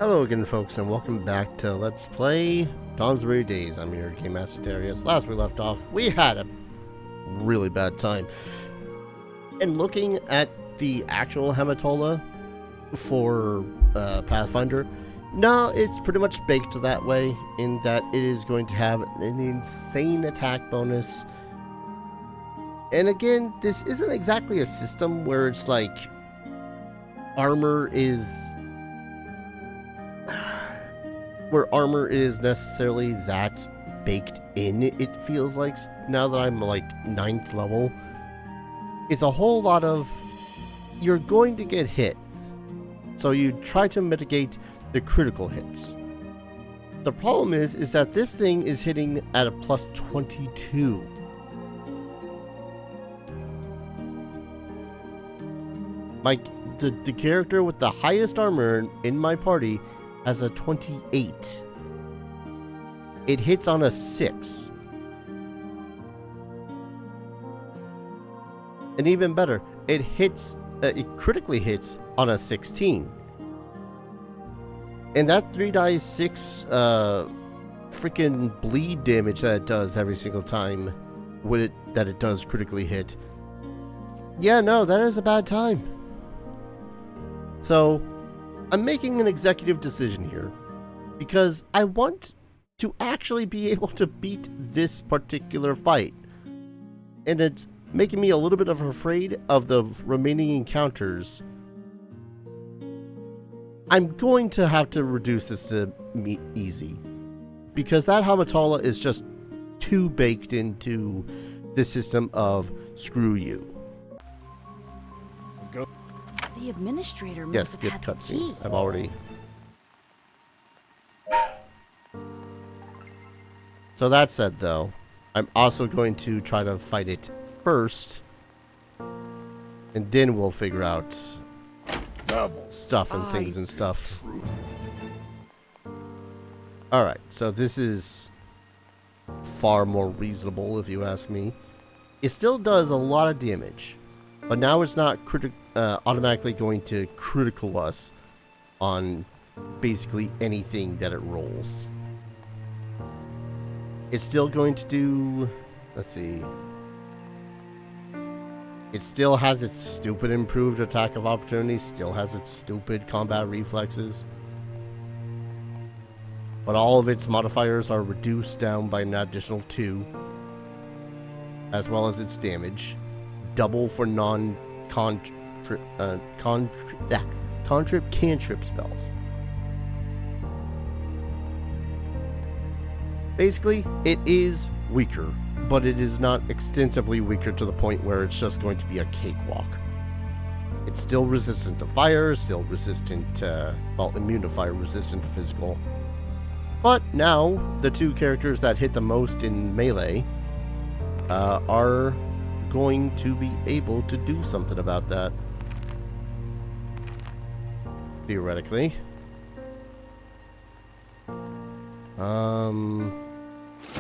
Hello again, folks, and welcome back to Let's Play Dawnsbury Days. I'm your Game Master Darius. Last we left off, we had a really bad time. And looking at the actual hamatula for Pathfinder, no, it's pretty much baked that way in that it is going to have an insane attack bonus. And again, this isn't exactly a system where it's like armor is necessarily that baked in, it feels like, now that I'm like 9th level. It's a whole lot of, you're going to get hit, so you try to mitigate the critical hits. The problem is that this thing is hitting at a plus 22. The character with the highest armor in my party has a 28. It hits on a 6. And even better, it critically hits on a 16. And that 3 dice 6 freaking bleed damage that it does every single time that it does critically hit. Yeah, no, that is a bad time. So I'm making an executive decision here because I want to actually be able to beat this particular fight. And it's making me a little bit afraid of the remaining encounters. I'm going to have to reduce this to easy because that hamatula is just too baked into the system of screw you. Go. The administrator must have had the cutscene. key. I've already. So that said, though, I'm also going to try to fight it first, and then we'll figure out stuff and things and stuff. Alright, so this is far more reasonable, if you ask me. It still does a lot of damage, but now it's not automatically going to critical us on basically anything that it rolls. It's still going to do, let's see, it still has its stupid improved attack of opportunity, still has its stupid combat reflexes, but all of its modifiers are reduced down by an additional 2, as well as its damage, double for cantrip spells. Basically, it is weaker, but it is not extensively weaker to the point where it's just going to be a cakewalk. It's still resistant to fire, still resistant to, well, immune to fire, resistant to physical. But now, the 2 characters that hit the most in melee are going to be able to do something about that. Theoretically.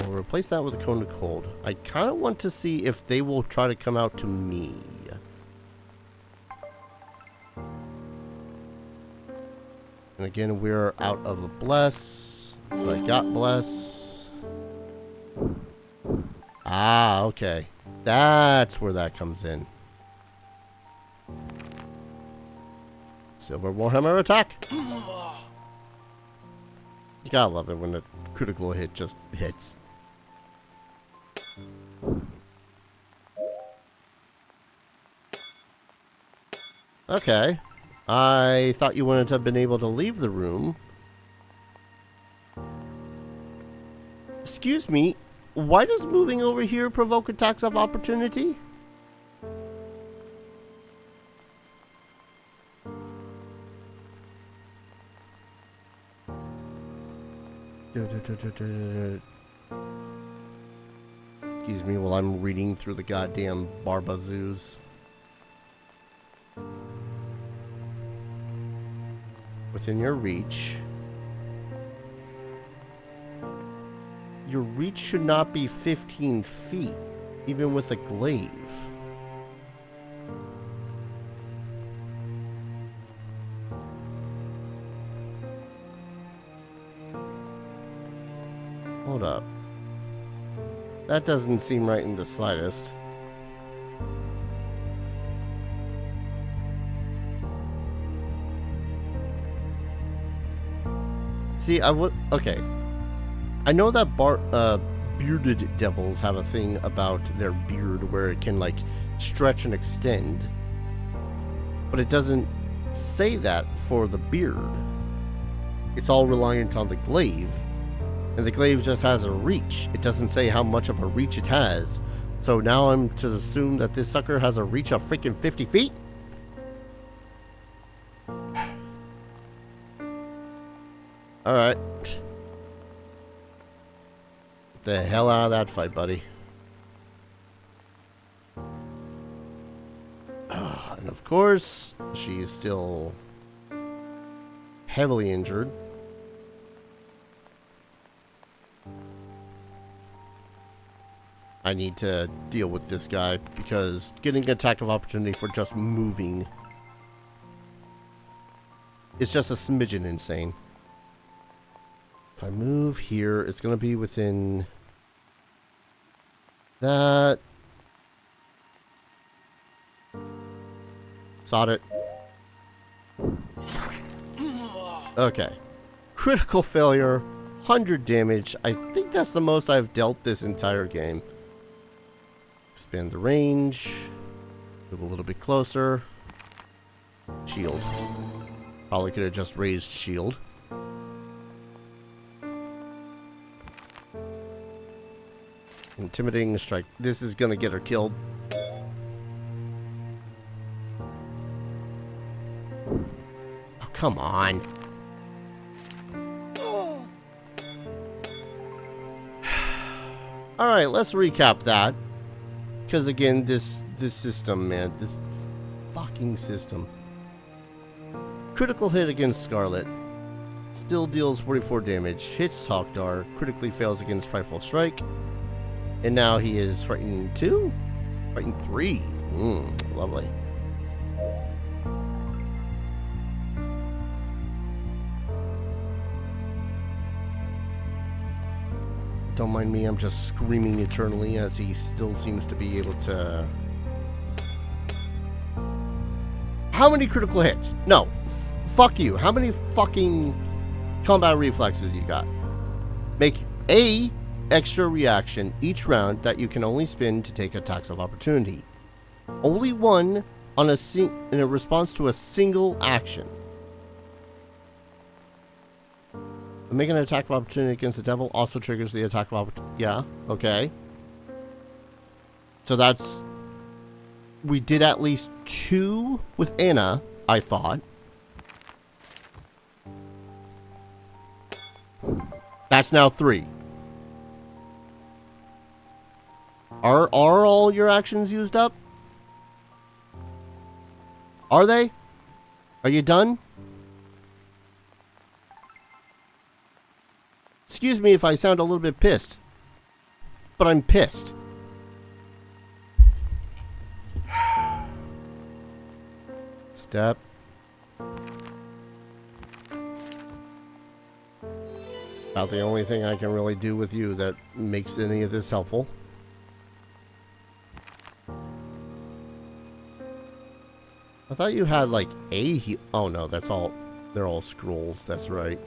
We'll replace that with a cone of cold. I kind of want to see if they will try to come out to me. And again, we're out of a bless. But I got bless. Ah, okay. That's where that comes in. Silver Warhammer attack. You gotta love it when a critical hit just hits. Okay. I thought you wouldn't have been able to leave the room. Excuse me, why does moving over here provoke attacks of opportunity? Excuse me while I'm reading through the goddamn barbazoos. Within your reach. Your reach should not be 15 feet, even with a glaive. Hold up. That doesn't seem right in the slightest. See, okay. I know that bearded devils have a thing about their beard where it can, like, stretch and extend. But it doesn't say that for the beard. It's all reliant on the glaive. And the glaive just has a reach. It doesn't say how much of a reach it has. So now I'm to assume that this sucker has a reach of freaking 50 feet? Alright. Get the hell out of that fight, buddy. And of course, she is still heavily injured. I need to deal with this guy because getting an attack of opportunity for just moving is just a smidgen insane. If I move here, it's going to be within that. Sod it. Okay. Critical failure, 100 damage. I think that's the most I've dealt this entire game. Expand the range. Move a little bit closer. Shield. Probably could have just raised shield. Intimidating strike. This is gonna get her killed. Oh, come on. Alright, let's recap that. Because again, this system, man. This fucking system. Critical hit against Scarlet. Still deals 44 damage. Hits Hawkdar. Critically fails against Frightful Strike. And now he is frightened 2? Frightened 3. Lovely. Don't mind me, I'm just screaming eternally as he still seems to be able to... How many critical hits? No. Fuck you. How many fucking combat reflexes you got? Make a extra reaction each round that you can only spin to take attacks of opportunity. Only one on in a response to a single action. Make an attack of opportunity against the devil also triggers the attack of opportunity. Yeah, okay. So that's... We did at least 2 with Anna, I thought. That's now 3. Are all your actions used up? Are they? Are you done? Excuse me if I sound a little bit pissed, but I'm pissed. Step. About the only thing I can really do with you that makes any of this helpful. I thought you had like a heal. Oh no, that's all. They're all scrolls. That's right.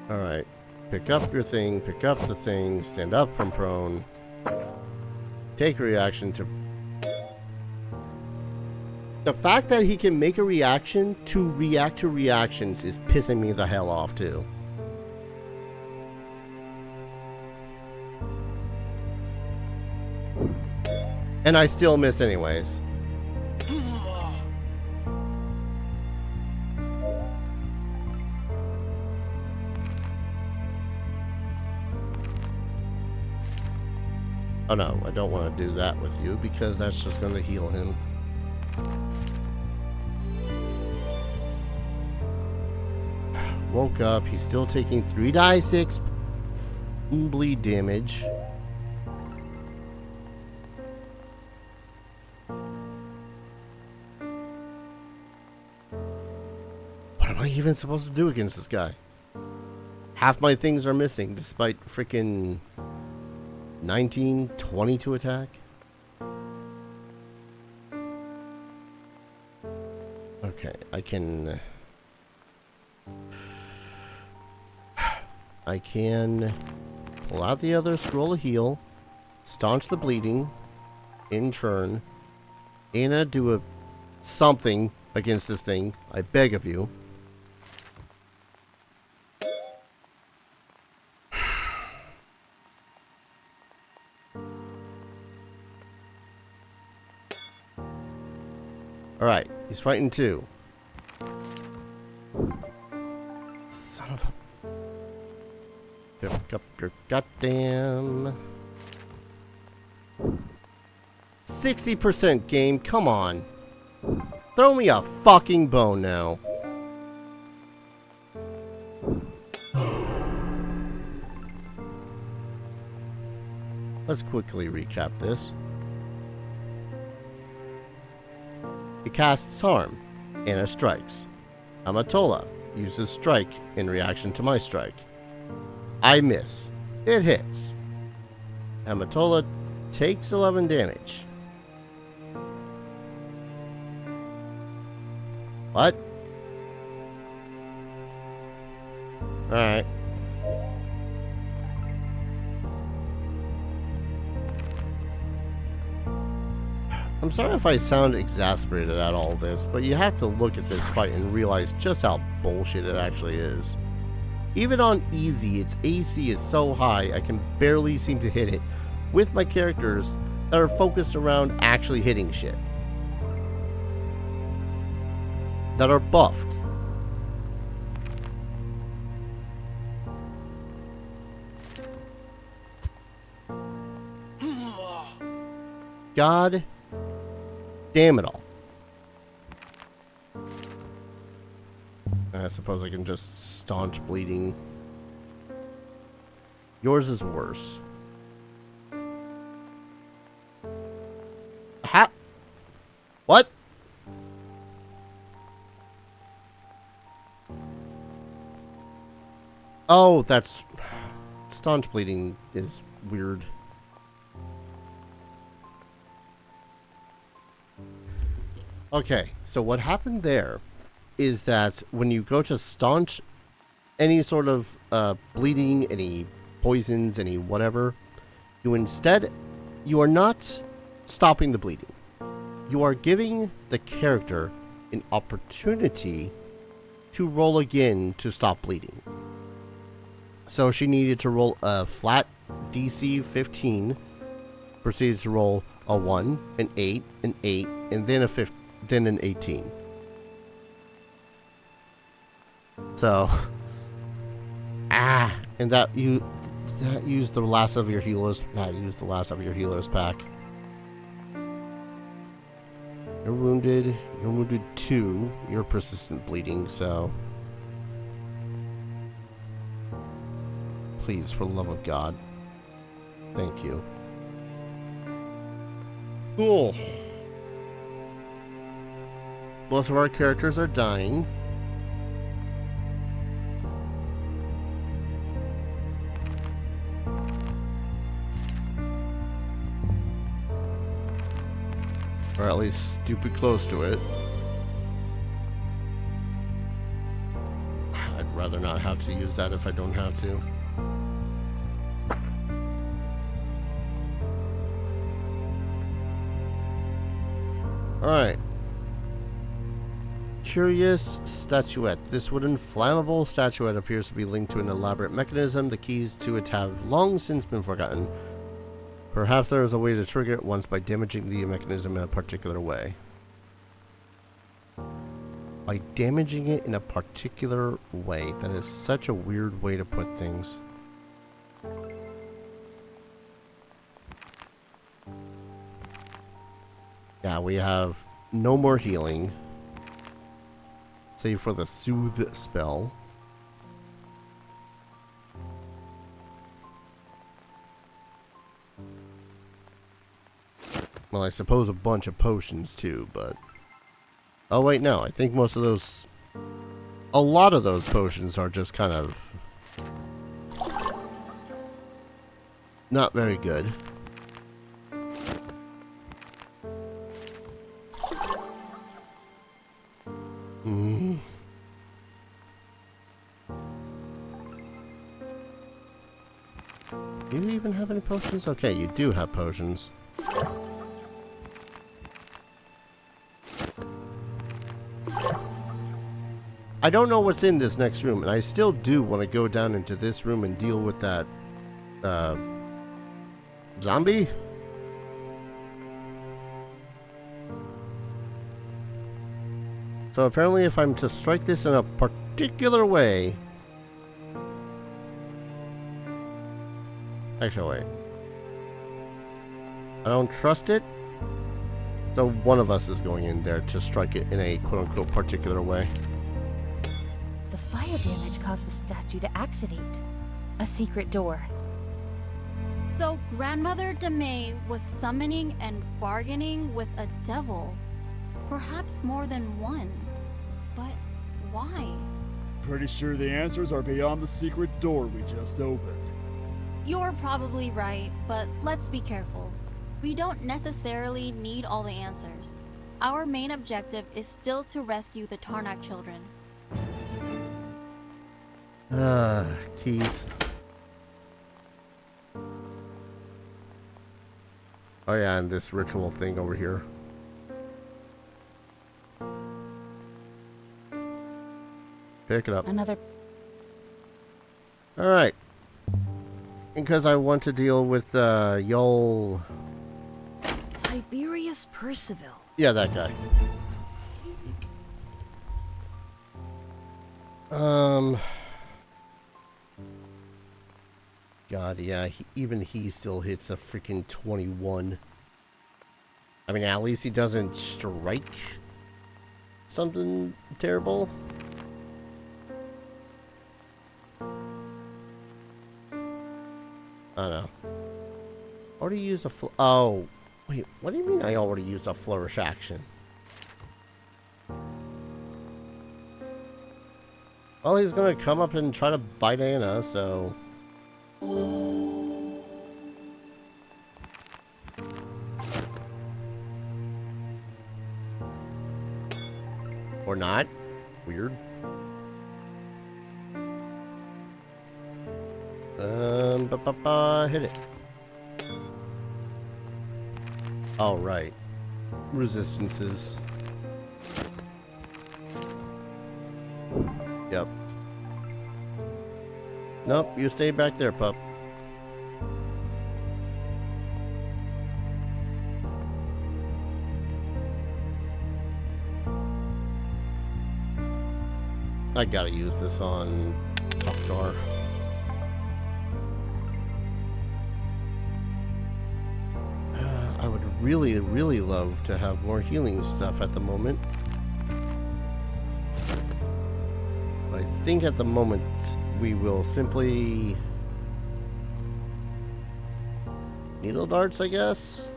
Alright. Pick up your thing, pick up the thing, stand up from prone. Take a reaction to... The fact that he can make a reaction to react to reactions is pissing me the hell off too. And I still miss anyways. Oh no, I don't want to do that with you because that's just going to heal him. Woke up, he's still taking 3d6 bleed damage. even supposed to do against this guy? Half my things are missing despite freaking 19, 20 to attack. Okay, I can pull out the other scroll of heal, staunch the bleeding, in turn, and do something against this thing. I beg of you. Alright, he's fighting too. Son of a... Pick up your goddamn... 60% game, come on. Throw me a fucking bone now. Let's quickly recap this. He casts Harm, Anna strikes. Hamatula uses Strike in reaction to my strike. I miss. It hits. Hamatula takes 11 damage. What? Alright. I'm sorry if I sound exasperated at all this, but you have to look at this fight and realize just how bullshit it actually is. Even on easy, its AC is so high I can barely seem to hit it with my characters that are focused around actually hitting shit. That are buffed. God damn it all. I suppose I can just staunch bleeding. Yours is worse. Ha! What? Oh, that's... Staunch bleeding is weird. Okay, so what happened there is that when you go to staunch any sort of bleeding, any poisons, any whatever, you are not stopping the bleeding. You are giving the character an opportunity to roll again to stop bleeding. So she needed to roll a flat DC 15, proceeded to roll a 1, an 8, an 8, and then then an 18. So, and that used the last of your healers. That used the last of your healers pack. You're wounded. You're wounded 2. You're persistent bleeding. So, please, for the love of God, thank you. Cool. Most of our characters are dying. Or at least stupid close to it. I'd rather not have to use that if I don't have to. Alright. Curious statuette. This wooden flammable statuette appears to be linked to an elaborate mechanism. The keys to it have long since been forgotten. Perhaps there is a way to trigger it once by damaging the mechanism in a particular way. By damaging it in a particular way. That is such a weird way to put things. Yeah, we have no more healing. Save for the soothe spell. Well, I suppose a bunch of potions too, but... Oh wait, no, I think most of those... a lot of those potions are just kind of not very good. Mm. Do you even have any potions? Okay, you do have potions. I don't know what's in this next room, and I still do want to go down into this room and deal with that, zombie? So apparently if I'm to strike this in a particular way... Actually, wait. I don't trust it. So one of us is going in there to strike it in a quote-unquote particular way. The fire damage caused the statue to activate. A secret door. So Grandmother DeMay was summoning and bargaining with a devil. Perhaps more than one. But why? Pretty sure the answers are beyond the secret door we just opened. You're probably right, but let's be careful. We don't necessarily need all the answers. Our main objective is still to rescue the Tarnak children. Keys. Oh yeah, and this ritual thing over here. Pick it up. Another. Alright. Because I want to deal with, Yol... Tiberius Percival. Yeah, that guy. God, yeah, even he still hits a freaking 21. I mean, at least he doesn't strike something terrible. I don't know. Already used a oh, wait, what do you mean I already used a flourish action? Well, he's gonna come up and try to bite Anna, so... Or not. Weird. Hit it. All right. Resistances. Yep. Nope, you stay back there, pup. I gotta use this on Upgar. I would really, really love to have more healing stuff at the moment. But I think at the moment we will simply... Needle darts, I guess?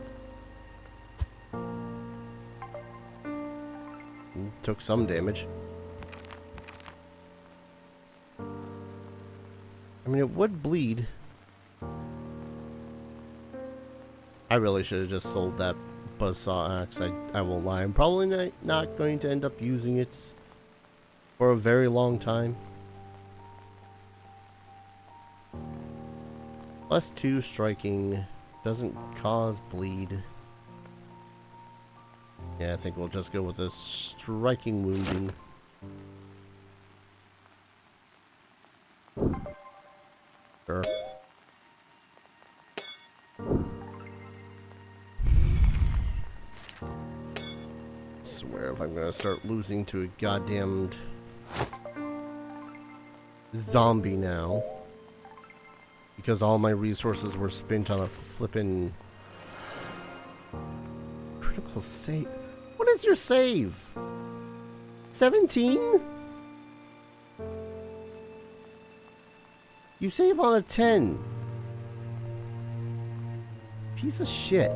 Took some damage. I mean, it would bleed. I really should have just sold that buzzsaw axe. I won't lie. I'm probably not going to end up using it for a very long time. +2 striking doesn't cause bleed. Yeah, I think we'll just go with a striking wounding. Sure. Swear if I'm gonna start losing to a goddamned zombie now, because all my resources were spent on a flippin' critical save. What is your save? 17? You save on a 10. Piece of shit.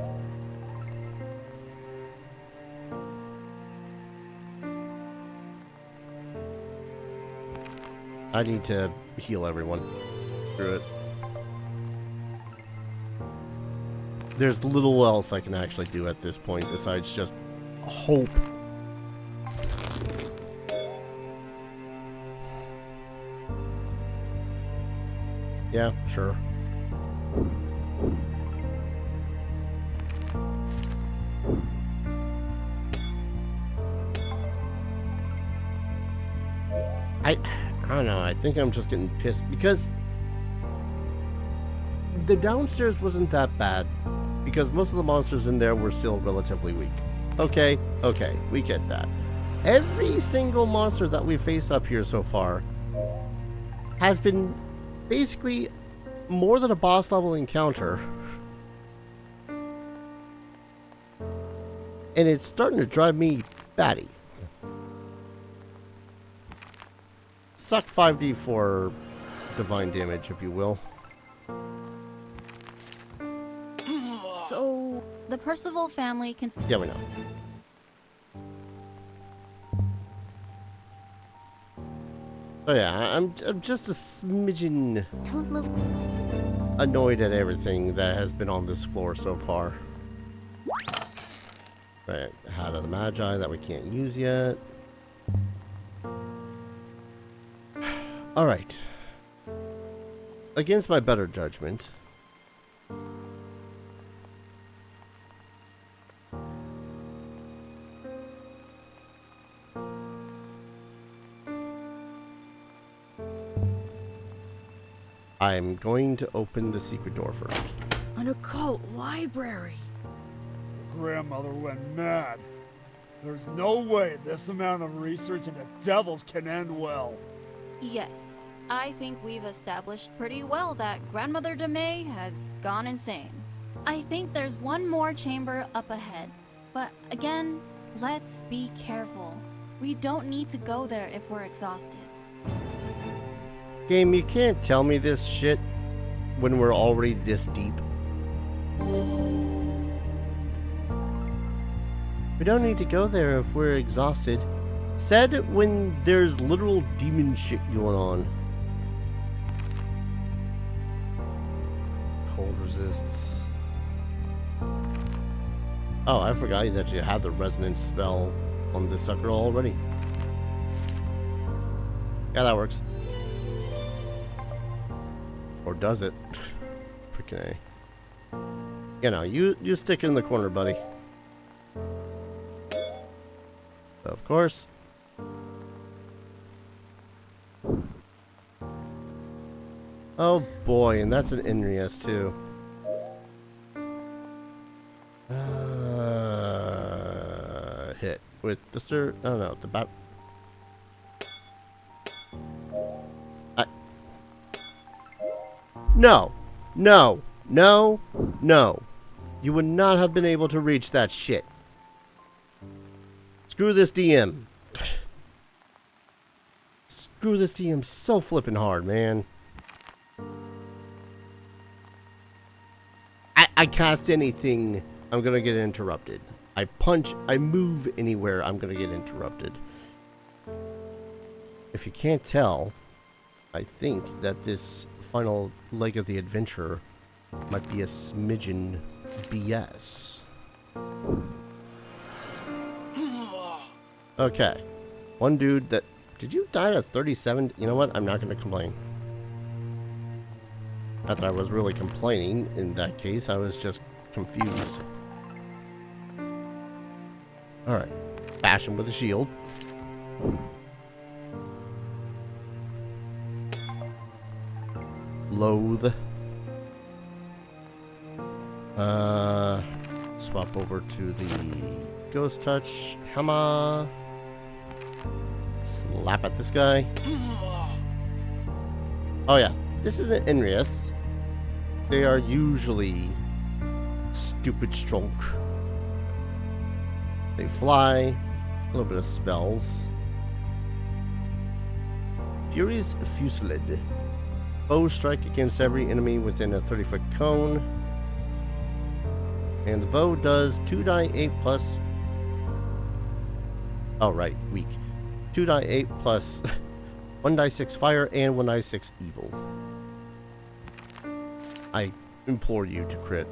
I need to heal everyone through it. There's little else I can actually do at this point besides just hope. Yeah, sure. I don't know, I think I'm just getting pissed because the downstairs wasn't that bad because most of the monsters in there were still relatively weak. Okay, we get that. Every single monster that we faced up here so far has been basically more than a boss level encounter. And it's starting to drive me batty. Suck 5d for divine damage, if you will. So, the Percival family can... Yeah, we know. Oh yeah, I'm just a smidgen Don't move. annoyed at everything that has been on this floor so far. Right, Hat of the Magi that we can't use yet. Alright. Against my better judgment, I'm going to open the secret door first. An occult library. Grandmother went mad. There's no way this amount of research into devils can end well. Yes, I think we've established pretty well that Grandmother DeMay has gone insane. I think there's one more chamber up ahead. But again, let's be careful. We don't need to go there if we're exhausted. Game, you can't tell me this shit when we're already this deep. We don't need to go there if we're exhausted. Said when there's literal demon shit going on. Cold resists. Oh, I forgot that you had the resonance spell on this sucker already. Yeah, that works. Or does it? Freaking A. You know, you stick in the corner, buddy. Of course. Oh boy, and that's an Inrius too. Hit with the sir. Oh no, the bat. No, no, no, no. You would not have been able to reach that shit. Screw this DM. Screw this DM so flippin' hard, man. I cast anything, I'm gonna get interrupted. I punch, I move anywhere, I'm gonna get interrupted. If you can't tell, I think that this final leg of the adventure might be a smidgen BS. Okay. One dude that... Did you die at 37? You know what? I'm not going to complain. Not that I was really complaining in that case. I was just confused. Alright. Bash him with a shield. Loathe. Swap over to the Ghost Touch. Hammer. Slap at this guy. Oh yeah, this is an Inrius. They are usually stupid strong. They fly. A little bit of spells. Fury's Fusillade. Bow strike against every enemy within a 30-foot cone. And the bow does 2d8 plus... Oh, right, weak. 2d8 plus 1d6 fire and 1d6 evil. I implore you to crit.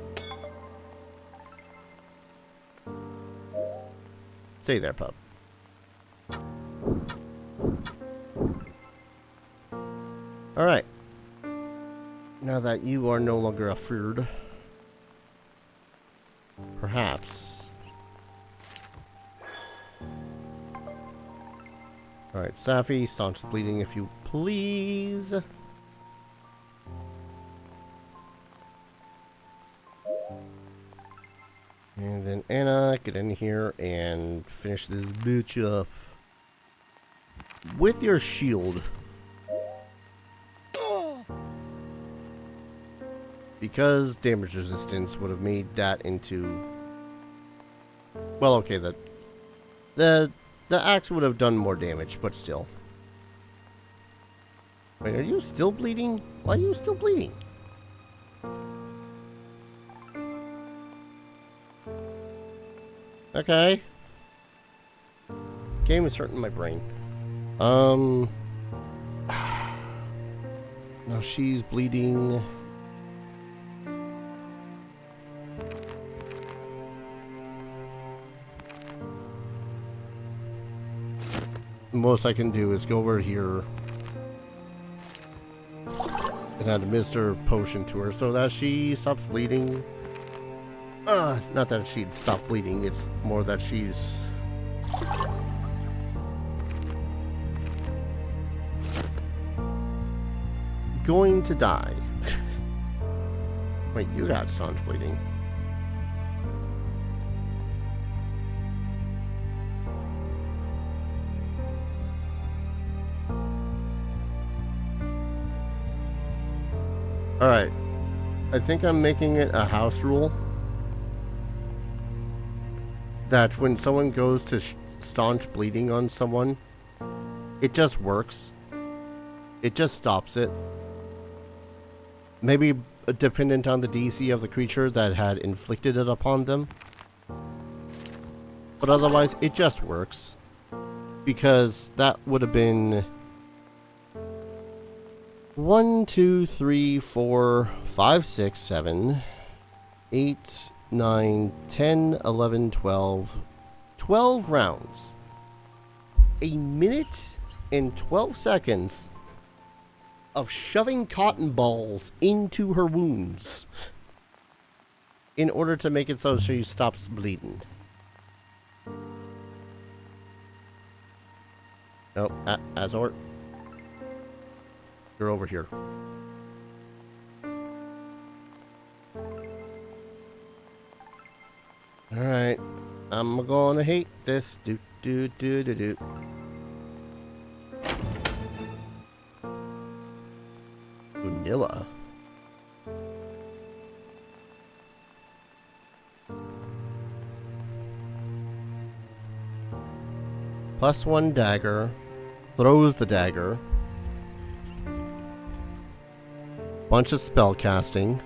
Stay there, pup. Alright. Now that you are no longer afraid, perhaps. Alright, Safi, staunch the bleeding if you please. And then Anna, get in here and finish this bitch up. With your shield. Because damage resistance would have made that into... Well, okay, the axe would have done more damage, but still. Wait, are you still bleeding? Why are you still bleeding? Okay. Game is hurting my brain. No, she's bleeding. Most I can do is go over here and administer a potion to her so that she stops bleeding. Not that she'd stop bleeding, it's more that she's... going to die. Wait, you got staunch bleeding. Alright. I think I'm making it a house rule that when someone goes to staunch bleeding on someone, it just works. It just stops it. Maybe dependent on the DC of the creature that had inflicted it upon them. But otherwise, it just works. Because that would have been 1, 2, 3, 4, 5, 6, 7, 8, 9, 10, 11, 12. 12 rounds. A minute and 12 seconds of shoving cotton balls into her wounds in order to make it so she stops bleeding. Nope, Azor. You're over here. Alright. I'm gonna hate this. Do. Vanilla. +1 dagger. Throws the dagger. Bunch of spell casting.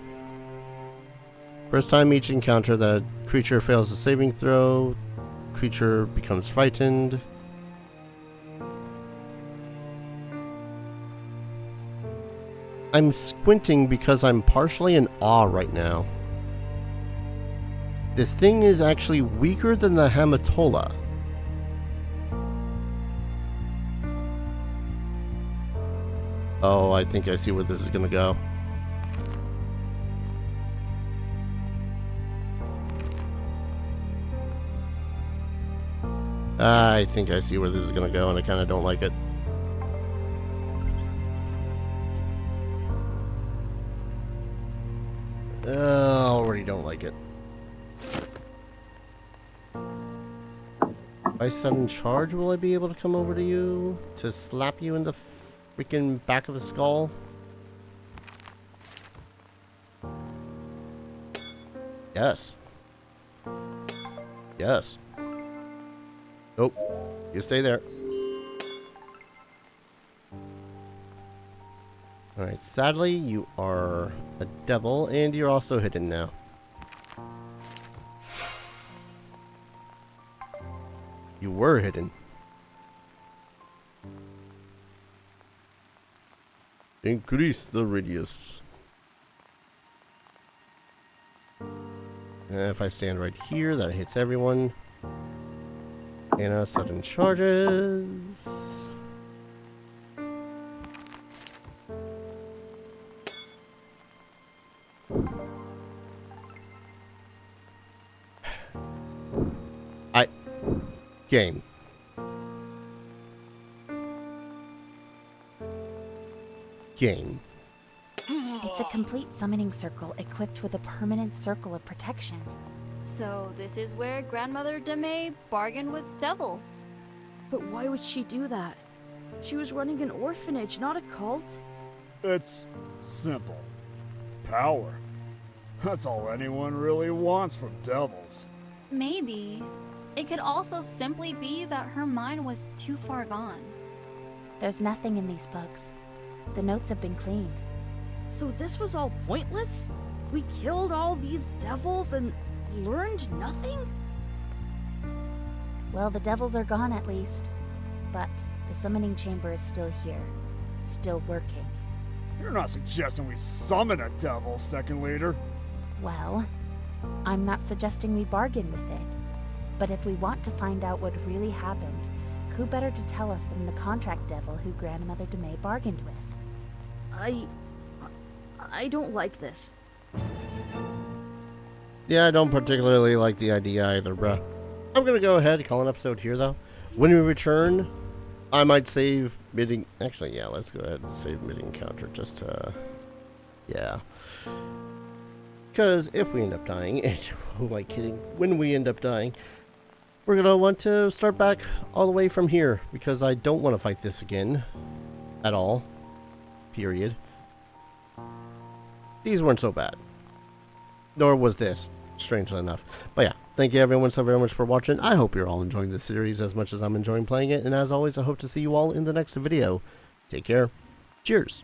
First time each encounter that a creature fails a saving throw, creature becomes frightened. I'm squinting because I'm partially in awe right now. This thing is actually weaker than the hamatula. Oh, I think I see where this is gonna go. I think I see where this is gonna go, and I kinda don't like it. I already don't like it. By sudden charge, will I be able to come over to you to slap you in the freaking back of the skull? Yes. Yes. Nope. You stay there. Alright, sadly, you are a devil, and you're also hidden now. You were hidden. Increase the radius. And if I stand right here, that hits everyone. And sudden charges. Game. It's a complete summoning circle equipped with a permanent circle of protection. So this is where Grandmother DeMay bargained with devils. But why would she do that? She was running an orphanage, not a cult. It's simple. Power. That's all anyone really wants from devils. Maybe. It could also simply be that her mind was too far gone. There's nothing in these books. The notes have been cleaned. So this was all pointless? We killed all these devils and learned nothing? Well, the devils are gone at least. But the summoning chamber is still here. Still working. You're not suggesting we summon a devil, Second Leader? Well, I'm not suggesting we bargain with it. But if we want to find out what really happened, who better to tell us than the contract devil who Grandmother DeMay bargained with? I don't like this. Yeah, I don't particularly like the idea either, bruh. I'm gonna go ahead and call an episode here, though. When we return, I might save mid. Actually, yeah, let's go ahead and save mid-encounter just to. Yeah. Because if we end up dying, and who am I kidding? When we end up dying, we're gonna want to start back all the way from here because I don't want to fight this again at all. Period. These weren't so bad. Nor was this, strangely enough. But yeah, thank you everyone so very much for watching. I hope you're all enjoying this series as much as I'm enjoying playing it. And as always, I hope to see you all in the next video. Take care. Cheers.